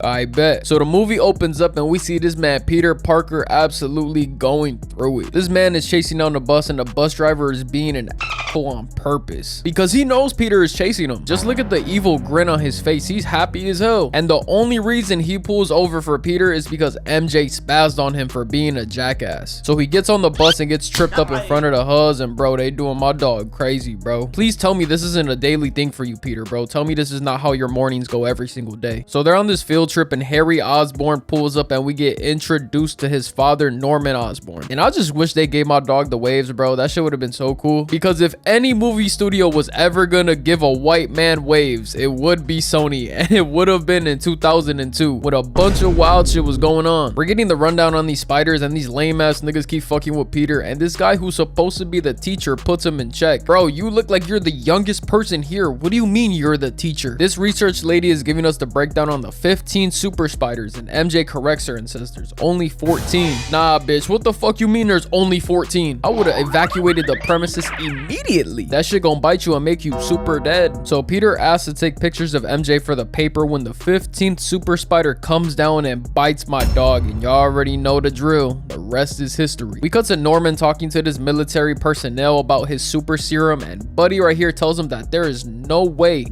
I bet. So the movie opens up and we see this man Peter Parker absolutely going through it. This man is chasing down the bus and the bus driver is being an asshole on purpose because he knows Peter is chasing him. Just look at the evil grin on his face. He's happy as hell. And the only reason he pulls over for Peter is because MJ spazzed on him for being a jackass. So he gets on the bus and gets tripped up in front of the huz, and bro, they doing my dog crazy, bro. Please tell me this isn't a daily thing for you, Peter, bro. Tell me this is not how your mornings go every single day. So they're on this field trip and Harry Osborn pulls up and we get introduced to his father, Norman Osborn. And I just wish they gave my dog the waves, bro. That shit would have been so cool, because if any movie studio was ever gonna give a white man waves, it would be Sony, and it would have been in 2002 when a bunch of wild shit was going on. We're getting the rundown on these spiders, and these lame ass niggas keep fucking with Peter, and this guy who's supposed to be the teacher puts him in check. Bro, you look like you're the youngest person here. What do you mean you're the teacher? This research lady is giving us the breakdown on the 15 super spiders, and MJ corrects her and says there's only 14. Nah, bitch, what the fuck you mean there's only 14? I would have evacuated the premises immediately. That shit gonna bite you and make you super dead. So Peter asks to take pictures of MJ for the paper when the 15th super spider comes down and bites my dog, and y'all already know the drill. The rest is history. We cut to Norman talking to this military personnel about his super serum, and Buddy right here tells him that there is no way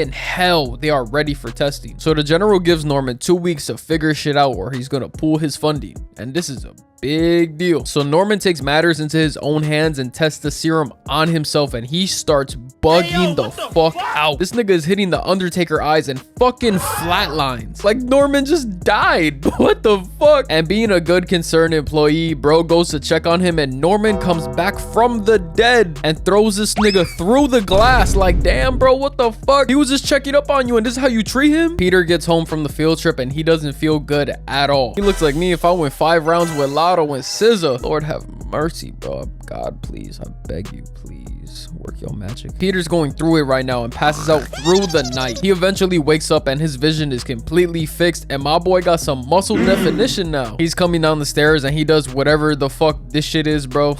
in hell they are ready for testing. So the general gives Norman 2 weeks to figure shit out or he's gonna pull his funding, and this is a big deal. So Norman takes matters into his own hands and tests the serum on himself, and he starts bugging the fuck out. This nigga is hitting the Undertaker eyes and fucking flatlines. Like Norman just died. What the fuck? And being a good concerned employee, bro goes to check on him, and Norman comes back from the dead and throws this nigga through the glass. Like, damn, bro, what the fuck? He was just checking up on you and this is how you treat him? Peter gets home from the field trip and he doesn't feel good at all. He looks like me if I went 5 rounds with Lotto and SZA. Lord have mercy, bro. God, please, I beg you, please work your magic. Peter's going through it right now and passes out through the night. He eventually wakes up and his vision is completely fixed, and my boy got some muscle definition now. He's coming down the stairs and he does whatever the fuck this shit is, bro.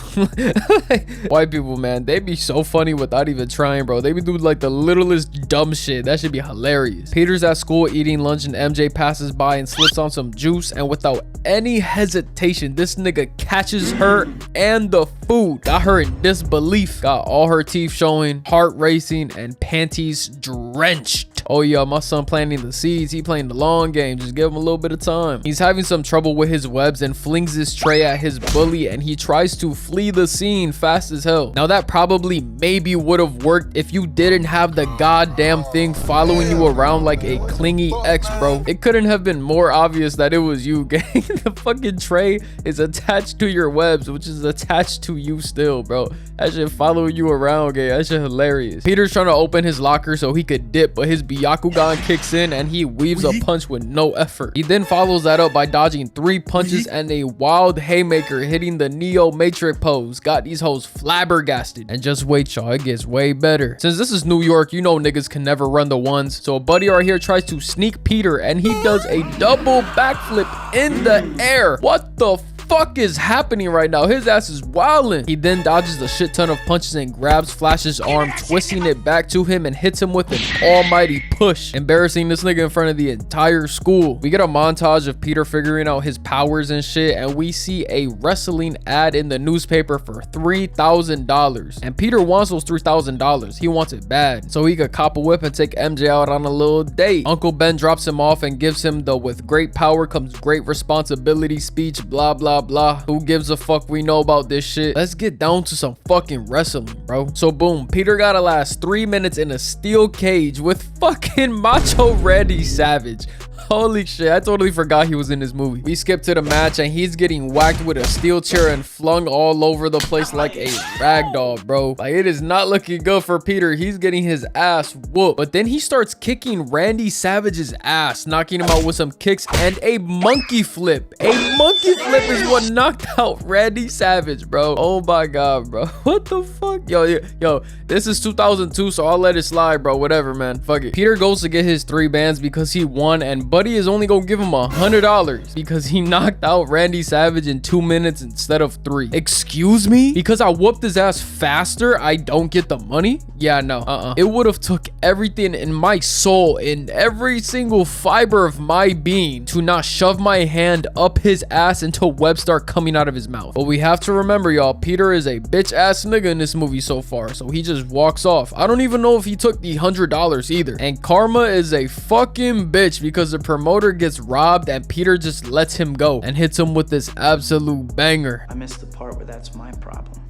White people, man, they be so funny without even trying, bro. They be doing like the littlest dumb shit. That should be hilarious. Peter's at school eating lunch and MJ passes by and slips on some juice, and without any hesitation, this nigga catches her and the food. Got her in disbelief. Got all her teeth showing, heart racing, and panties drenched. Oh yeah, my son planting the seeds. He playing the long game. Just give him a little bit of time. He's having some trouble with his webs and flings his tray at his bully, and he tries to flee the scene fast as hell. Now that probably maybe would have worked if you didn't have the goddamn thing following you around like a clingy ex, bro. It couldn't have been more obvious that it was you, gang. The fucking tray is attached to your webs, which is attached to you still, bro. That shit following you around, gang. That shit hilarious. Peter's trying to open his locker so he could dip, but his Byakugan kicks in and he weaves a punch with no effort. He then follows that up by dodging 3 punches and a wild haymaker, hitting the Neo Matrix pose. Got these hoes flabbergasted. And just wait, y'all, it gets way better. Since this is New York, you know niggas can never run the ones. So a buddy right here tries to sneak Peter and he does a double backflip in the air. What the fuck is happening right now? His ass is wilding. He then dodges a shit ton of punches and grabs Flash's arm, twisting it back to him and hits him with an almighty push, embarrassing this nigga in front of the entire school. We get a montage of Peter figuring out his powers and shit, and we see a wrestling ad in the newspaper for $3,000, and Peter wants those $3,000. He wants it bad so he could cop a whip and take MJ out on a little date. Uncle Ben drops him off and gives him the "with great power comes great responsibility" speech, blah blah blah. Who gives a fuck? We know about this shit. Let's get down to some fucking wrestling, bro. So boom, Peter gotta last 3 minutes in a steel cage with fucking Macho Randy Savage. Holy shit, I totally forgot he was in this movie. We skip to the match and he's getting whacked with a steel chair and flung all over the place like a ragdoll, bro. Like, it is not looking good for Peter. He's getting his ass whooped. But then he starts kicking Randy Savage's ass, knocking him out with some kicks and a monkey flip. A monkey flip is what knocked out Randy Savage, bro. Oh my god, bro. What the fuck? Yo, this is 2002, so I'll let it slide, bro. Whatever, man. Fuck it. Peter goes to get his 3 bands because he won, and Buddy is only gonna give him $100 because he knocked out Randy Savage in 2 minutes instead of 3. Excuse me? Because I whooped his ass faster, I don't get the money? Yeah, no. It would have took everything in my soul, in every single fiber of my being, to not shove my hand up his ass until webs start coming out of his mouth. But we have to remember, y'all, Peter is a bitch ass nigga in this movie so far, so he just walks off. I don't even know if he took the $100 either. And Karma is a fucking bitch because the promoter gets robbed and Peter just lets him go and hits him with this absolute banger. I missed the part where that's my problem.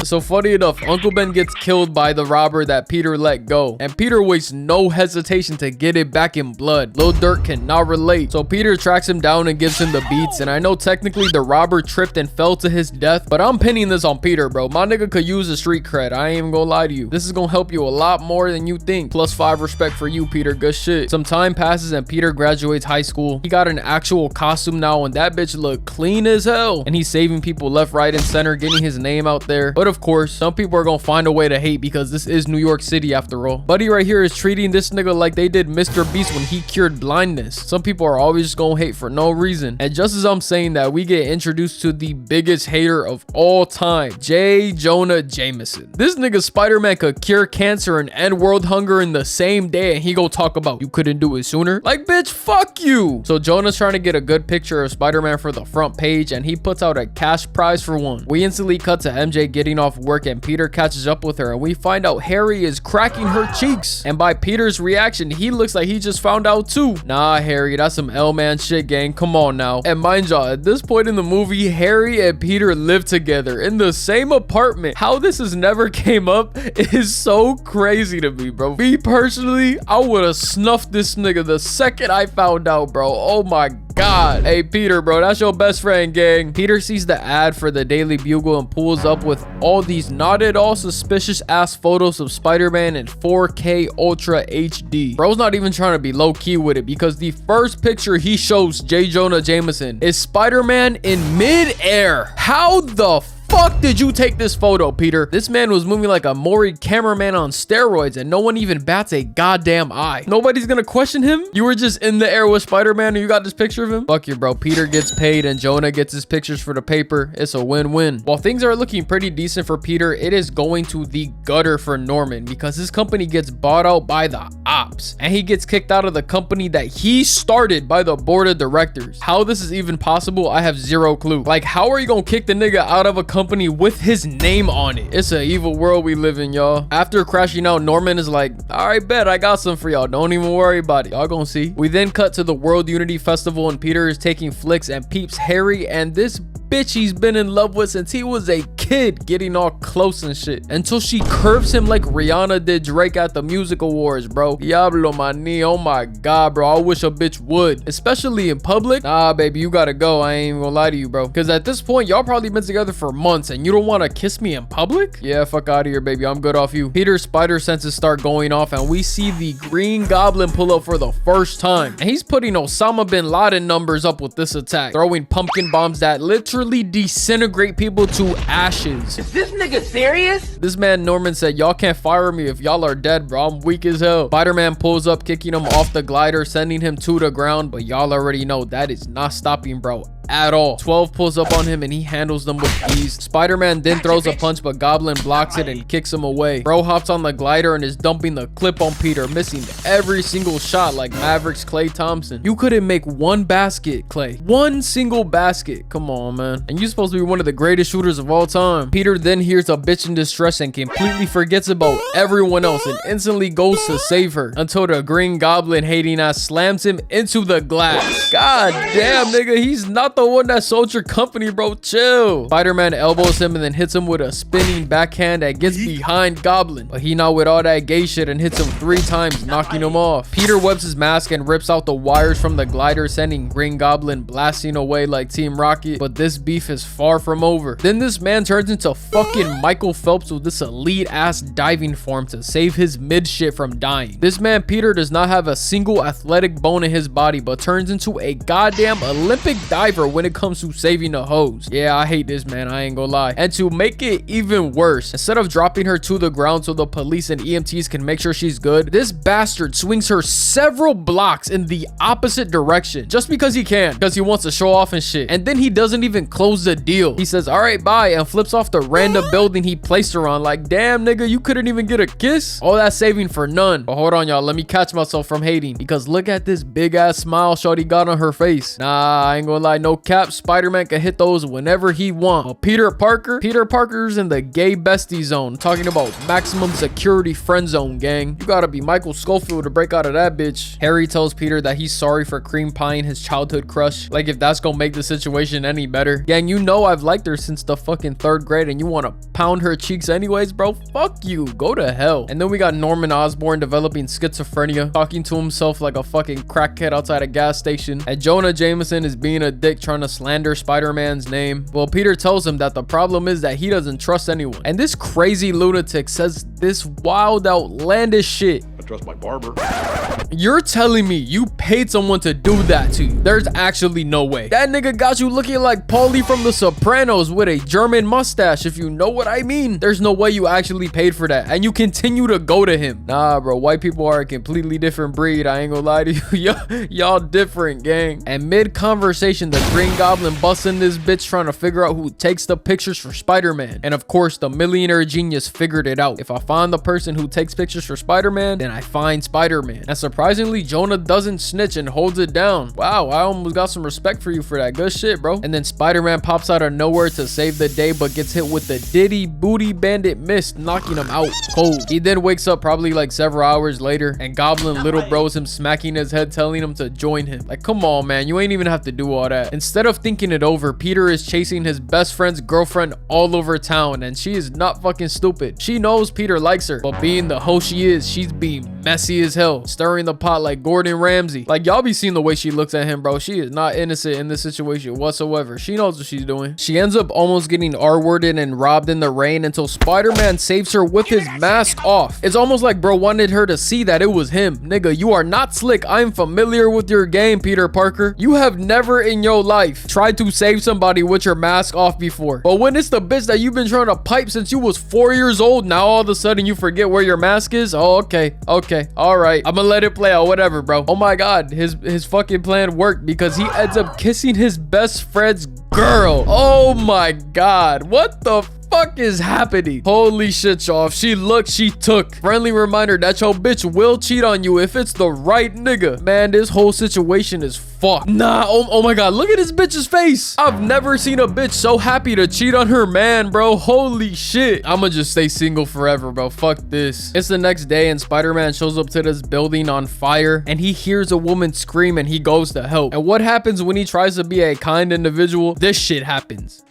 So funny enough, Uncle Ben gets killed by the robber that Peter let go, and Peter wastes no hesitation to get it back in blood. Lil Durk cannot relate, so Peter tracks him down and gives him the beats. And I know technically the robber tripped and fell to his death, but I'm pinning this on Peter, bro. My nigga could use a street cred. I ain't even gonna lie to you. This is gonna help you a lot more than you think. +5 respect for you, Peter. Good shit. Some time passes and Peter graduates high school. He got an actual costume now, and that bitch look clean as hell. And he's saving people left, right, and center, getting his name out there. But of course, some people are gonna find a way to hate because this is New York City after all. Buddy right here is treating this nigga like they did Mr. Beast when he cured blindness. Some people are always just gonna hate for no reason. And just as I'm saying that, we get introduced to the biggest hater of all time, J. Jonah Jameson. This nigga Spider-Man could cure cancer and end world hunger in the same day, and he go talk about you couldn't do it sooner. Like, bitch, fuck you. So Jonah's trying to get a good picture of Spider-Man for the front page, and he puts out a cash prize for one. We instantly cut to MJ getting off work, and Peter catches up with her, and we find out Harry is cracking her cheeks. And by Peter's reaction, he looks like he just found out too. Nah, Harry, that's some L-man shit, gang. Come on now. And mind y'all, at this point in the movie, Harry and Peter live together in the same apartment. How this has never came up is so crazy to me, bro. Me personally, I would have snuffed this nigga the second I found out, bro. Oh my god. Hey, Peter, bro, that's your best friend, gang. Peter sees the ad for the Daily Bugle and pulls up with all these not at all suspicious ass photos of Spider-Man in 4K Ultra HD. Bro's not even trying to be low-key with it because the first picture he shows J. Jonah Jameson is Spider-Man in mid-air. How the fuck did you take this photo, Peter? This man was moving like a Maury cameraman on steroids, and no one even bats a goddamn eye. Nobody's gonna question him? You were just in the air with Spider-Man and you got this picture of him? Fuck you, bro. Peter gets paid and Jonah gets his pictures for the paper. It's a win-win. While things are looking pretty decent for Peter, it is going to the gutter for Norman because his company gets bought out by the ops, and he gets kicked out of the company that he started by the board of directors. How this is even possible, I have zero clue. Like, how are you gonna kick the nigga out of a company with his name on it? It's an evil world we live in, y'all. After crashing out, Norman is like, all right, bet, I got some for y'all. Don't even worry about it. Y'all gonna see. We then cut to the World Unity Festival, and Peter is taking flicks and peeps Harry and this bitch he's been in love with since he was a kid getting all close and shit, until she curves him like Rihanna did Drake at the music awards, bro. Diablo mani, oh my god, bro. I wish a bitch would, especially in public. Nah, baby, you gotta go. I ain't even gonna lie to you, bro, because at this point y'all probably been together for months and you don't want to kiss me in public? Yeah, fuck out of here, baby. I'm good off you. Peter's spider senses start going off, and we see the Green Goblin pull up for the first time, and he's putting Osama bin Laden numbers up with this attack, throwing pumpkin bombs that literally disintegrate people to ashes. Is this nigga serious? This man Norman said, y'all can't fire me if y'all are dead, bro. I'm weak as hell. Spider-Man pulls up, kicking him off the glider, sending him to the ground, but y'all already know that is not stopping bro at all. 12 pulls up on him and he handles them with ease. Spider-Man then throws a punch, but Goblin blocks it and kicks him away. Bro hops on the glider and is dumping the clip on Peter, missing every single shot like Maverick's Klay Thompson. You couldn't make one basket, Clay. One single basket. Come on, man. And you're supposed to be one of the greatest shooters of all time. Peter then hears a bitch in distress and completely forgets about everyone else and instantly goes to save her, until the Green Goblin hating ass slams him into the glass. God damn, nigga, he's not the one that sold your company, bro. Chill. Spider-Man elbows him and then hits him with a spinning backhand that gets behind Goblin, but he not with all that gay shit and hits him 3 times, knocking him off. Peter webs his mask and rips out the wires from the glider, sending Green Goblin blasting away like Team Rocket, but this beef is far from over. Then this man turns turns into fucking Michael Phelps with this elite ass diving form to save his mid shit from dying. This man Peter does not have a single athletic bone in his body, but turns into a goddamn Olympic diver when it comes to saving a hose. Yeah, I hate this man, I ain't gonna lie. And to make it even worse, instead of dropping her to the ground so the police and EMTs can make sure she's good, this bastard swings her several blocks in the opposite direction just because he can, because he wants to show off and shit. And then he doesn't even close the deal. He says, all right, bye, and flips off the random building he placed her on. Like, damn, nigga, you couldn't even get a kiss? All that saving for none. But hold on, y'all, let me catch myself from hating, because look at this big ass smile shorty got on her face. Nah, I ain't gonna lie, no cap, Spider-Man can hit those whenever he want. But Peter Parker's in the gay bestie zone, talking about maximum security friend zone, gang. You gotta be Michael Schofield to break out of that bitch. Harry tells Peter that he's sorry for cream pieing his childhood crush. Like, if that's gonna make the situation any better. Gang, you know I've liked her since the fucking 3rd grade, and you want to pound her cheeks anyways, bro? Fuck you, go to hell. And then we got Norman Osborn developing schizophrenia, talking to himself like a fucking crackhead outside a gas station. And Jonah Jameson is being a dick, trying to slander Spider-Man's name. Well, Peter tells him that the problem is that he doesn't trust anyone. And this crazy lunatic says this wild, outlandish shit. I trust my barber. You're telling me you paid someone to do that to you? There's actually no way. That nigga got you looking like Paulie from The Sopranos with a German mustache, if you know what I mean. There's no way you actually paid for that, and you continue to go to him. Nah, bro, white people are a completely different breed. I ain't gonna lie to you. Y'all different, gang. And mid-conversation, the Green Goblin busts in this bitch trying to figure out who takes the pictures for Spider-Man. And of course, the millionaire genius figured it out. If I find the person who takes pictures for Spider-Man, then I find Spider-Man. And surprisingly, Jonah doesn't snitch and holds it down. Wow, I almost got some respect for you for that. Good shit, bro. And then Spider-Man pops out of nowhere to save the day, but gets hit with the Diddy Booty Bandit mist, knocking him out cold. He then wakes up probably like several hours later, and Goblin little bros him, smacking his head, telling him to join him. Like, come on, man, you ain't even have to do all that. Instead of thinking it over, Peter is chasing his best friend's girlfriend all over town, and she is not fucking stupid. She knows Peter likes her, but being the hoe she is, she's being messy as hell, stirring the pot like Gordon Ramsay. Like, y'all be seeing the way she looks at him, bro. She is not innocent in this situation whatsoever. She knows what she's doing. She ends up almost getting R-worded and robbed in the rain until Spider-Man saves her with his mask off. It's almost like bro wanted her to see that it was him. Nigga, you are not slick. I'm familiar with your game, Peter Parker. You have never in your life tried to save somebody with your mask off before. But when it's the bitch that you've been trying to pipe since you was 4 years old, now all of a sudden you forget where your mask is? Oh, okay, all right, I'm gonna let it play out, whatever, bro. Oh my god, his fucking plan worked, because he ends up kissing his best friend's girl. Oh my god, what the fuck is happening? Holy shit, y'all. If she looked, she took. Friendly reminder that your bitch will cheat on you if it's the right nigga. Man, this whole situation is fucked. Nah, oh my god, look at this bitch's face. I've never seen a bitch so happy to cheat on her man, bro. Holy shit. I'ma just stay single forever, bro. Fuck this. It's the next day, and Spider-Man shows up to this building on fire, and he hears a woman scream, and he goes to help. And what happens when he tries to be a kind individual? This shit happens.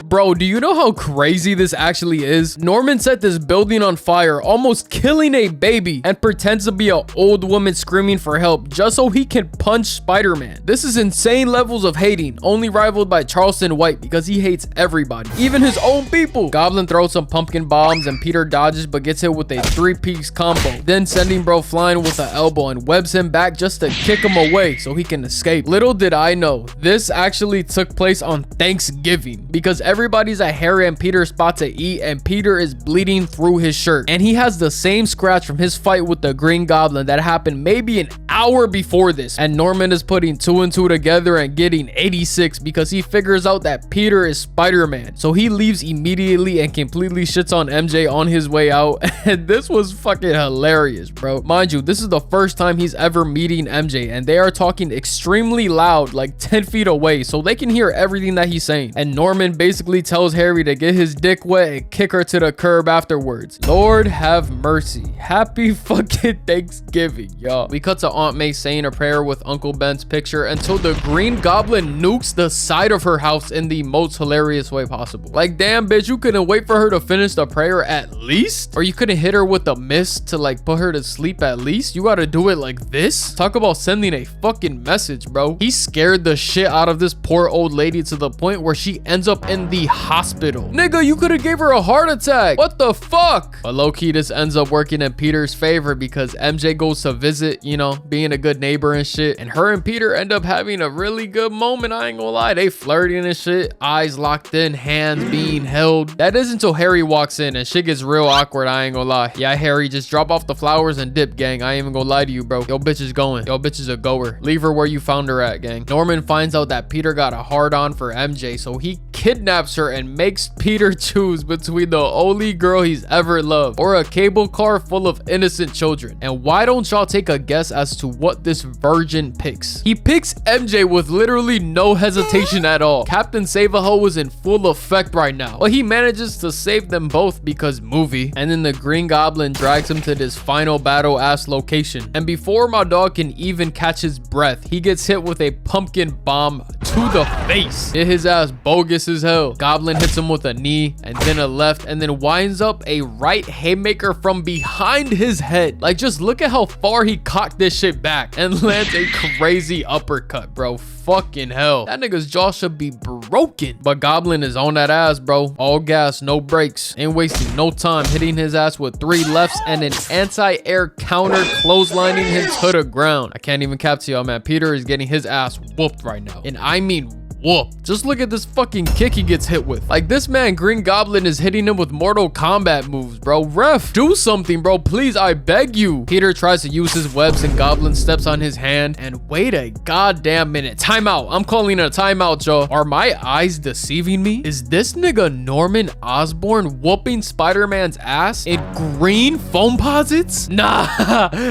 Bro, do you know how crazy this actually is? Norman set this building on fire, almost killing a baby, and pretends to be an old woman screaming for help just so he can punch Spider-Man. This is insane levels of hating, only rivaled by Charleston White, because he hates everybody, even his own people. Goblin throws some pumpkin bombs, and Peter dodges but gets hit with a 3-piece combo, then sending bro flying with an elbow and webs him back just to kick him away so he can escape. Little did I know, this actually took place on Thanksgiving, because everybody's at Harry and Peter's spot to eat, and Peter is bleeding through his shirt, and he has the same scratch from his fight with the Green Goblin that happened maybe an hour before this. And Norman is putting 2 and 2 together and getting 86 because he figures out that Peter is Spider-Man. So he leaves immediately and completely shits on MJ on his way out. And this was fucking hilarious, bro. Mind you, this is the first time he's ever meeting MJ, and they are talking extremely loud, like 10 feet away, so they can hear everything that he's saying. And Norman basically basically tells Harry to get his dick wet and kick her to the curb afterwards. Lord have mercy. Happy fucking Thanksgiving, y'all. We cut to Aunt May saying a prayer with Uncle Ben's picture until the Green Goblin nukes the side of her house in the most hilarious way possible. Like, damn, bitch, you couldn't wait for her to finish the prayer at least? Or you couldn't hit her with a mist to like put her to sleep at least? You gotta do it like this? Talk about sending a fucking message, bro. He scared the shit out of this poor old lady to the point where she ends up in the hospital. Nigga, you could have gave her a heart attack. What the fuck? But low-key, this ends up working in Peter's favor because MJ goes to visit, you know, being a good neighbor and shit. And her and Peter end up having a really good moment. I ain't gonna lie. They flirting and shit. Eyes locked in, hands being held. That is until Harry walks in and shit gets real awkward. I ain't gonna lie. Yeah, Harry, just drop off the flowers and dip, gang. I ain't even gonna lie to you, bro. Yo, bitch is going. Yo, bitch is a goer. Leave her where you found her at, gang. Norman finds out that Peter got a hard-on for MJ, so he kidnaps her and makes Peter choose between the only girl he's ever loved or a cable car full of innocent children. And why don't y'all take a guess as to what this virgin picks? He picks MJ with literally no hesitation at all. Captain Save-A-Ho is in full effect right now, but he manages to save them both because movie. And then the Green Goblin drags him to this final battle ass location, and before my dog can even catch his breath, he gets hit with a pumpkin bomb to the face. Hit his ass bogus as hell. Goblin hits him with a knee and then a left, and then winds up a right haymaker from behind his head. Like, just look at how far he cocked this shit back and lands a crazy uppercut, bro. Fucking hell, that nigga's jaw should be broken. But Goblin is on that ass, bro. All gas, no brakes. Ain't wasting no time, hitting his ass with 3 lefts and an anti-air counter, clotheslining him to the ground. I can't even cap to y'all, man. Peter is getting his ass whooped right now, and I mean whoop. Just look at this fucking kick he gets hit with. Like, this man Green Goblin is hitting him with Mortal Kombat moves, bro. Ref, do something, bro, please, I beg you. Peter tries to use his webs and Goblin steps on his hand, and wait a goddamn minute. Timeout. I'm calling a timeout, y'all. Are my eyes deceiving me? Is this nigga Norman Osborn whooping Spider-Man's ass in green foam posits? Nah.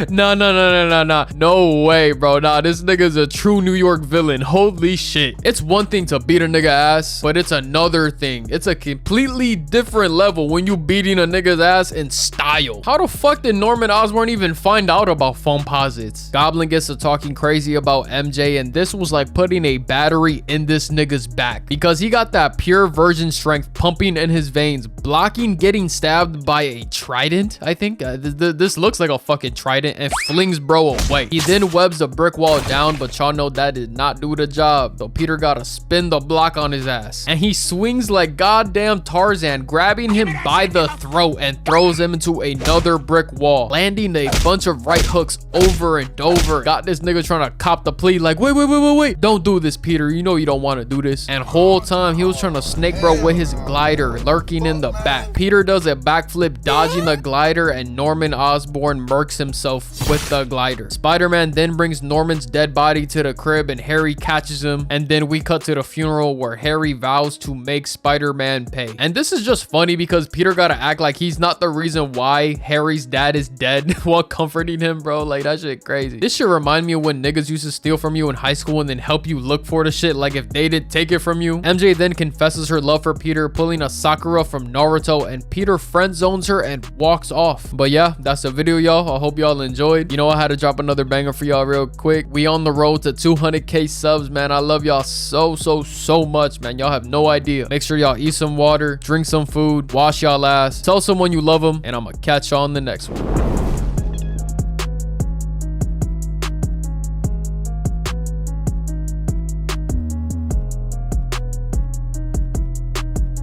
Nah. No way, bro. Nah, this nigga's a true New York villain. Holy shit. It's one thing to beat a nigga ass, but it's another thing. It's a completely different level when you beating a nigga's ass in style. How the fuck did Norman Osborn even find out about foam posits? Goblin gets to talking crazy about MJ, and this was like putting a battery in this nigga's back because he got that pure virgin strength pumping in his veins, blocking getting stabbed by a trident. I think this looks like a fucking trident, and flings bro away. He then webs the brick wall down, but y'all know that did not do the job, so Peter gotta spin the block on his ass, and he swings like goddamn Tarzan, grabbing him by the throat and throws him into another brick wall, landing a bunch of right hooks over and over. Got this nigga trying to cop the plea like, wait, don't do this, Peter, you know you don't want to do this. And whole time he was trying to snake bro with his glider lurking in the back. Peter does a backflip dodging the glider, and Norman Osborn murks himself with the glider. Spider-Man then brings Norman's dead body to the crib, and Harry catches him, and then we cut to the funeral where Harry vows to make Spider-Man pay. And this is just funny because Peter gotta act like he's not the reason why Harry's dad is dead while comforting him, bro. Like, that shit crazy. This shit remind me of when niggas used to steal from you in high school and then help you look for the shit like if they didn't take it from you. MJ then confesses her love for Peter, pulling a Sakura from Naruto, and Peter friend zones her and walks off. But yeah, that's the video, y'all. I hope y'all enjoyed. You know, I had to drop another banger for y'all real quick. We on the road to 200k subs, man. I love y'all so much, man. Y'all have no idea. Make sure y'all eat some water, drink some food, wash y'all ass, tell someone you love them, and I'm gonna catch y'all on the next one.